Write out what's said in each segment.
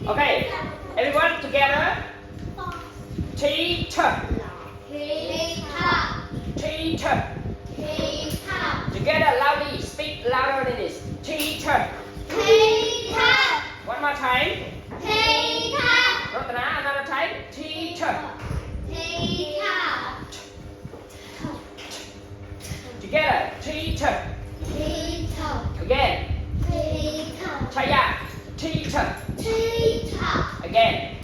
Okay, everyone together. Teacher. Teacher. Together loudly. Speak louder than this. Teacher. One more time. Rotana, another time. Teacher. Together. Teacher. Again. Chaya. Teacher. Again.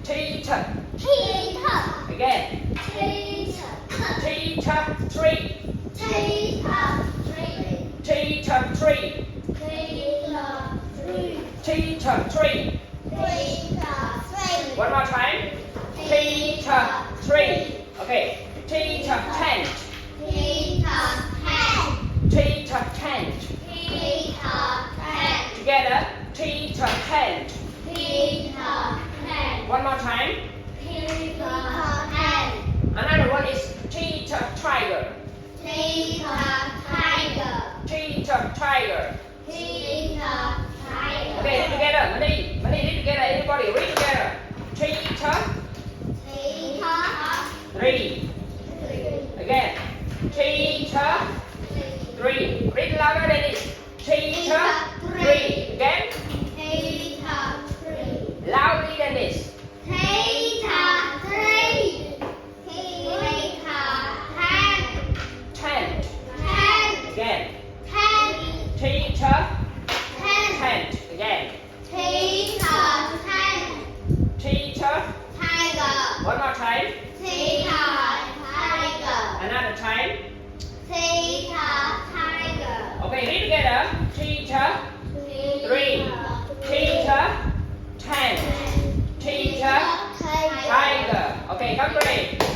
Teacher. Again. Teacher. Three. Teacher. Three. Teacher. Three. One more time. Teacher. Three. Okay. Teacher. Tent. Teacher. Tent. Together. Teacher. Tent. One more time. Another one is teacher. Tiger. Teacher. Tiger. Okay, read together. Money, read together. Everybody, read together. Teacher. Three. Again. Teacher. Three. Read louder than this. Teacher. Three. Again. Loudly than this. Tent. Again. Teacher. Tent. Again. Teacher. One more time. Another time. Okay, read together. Teacher. Three. Teacher. Tent. Teacher. Tiger. Okay, come ready.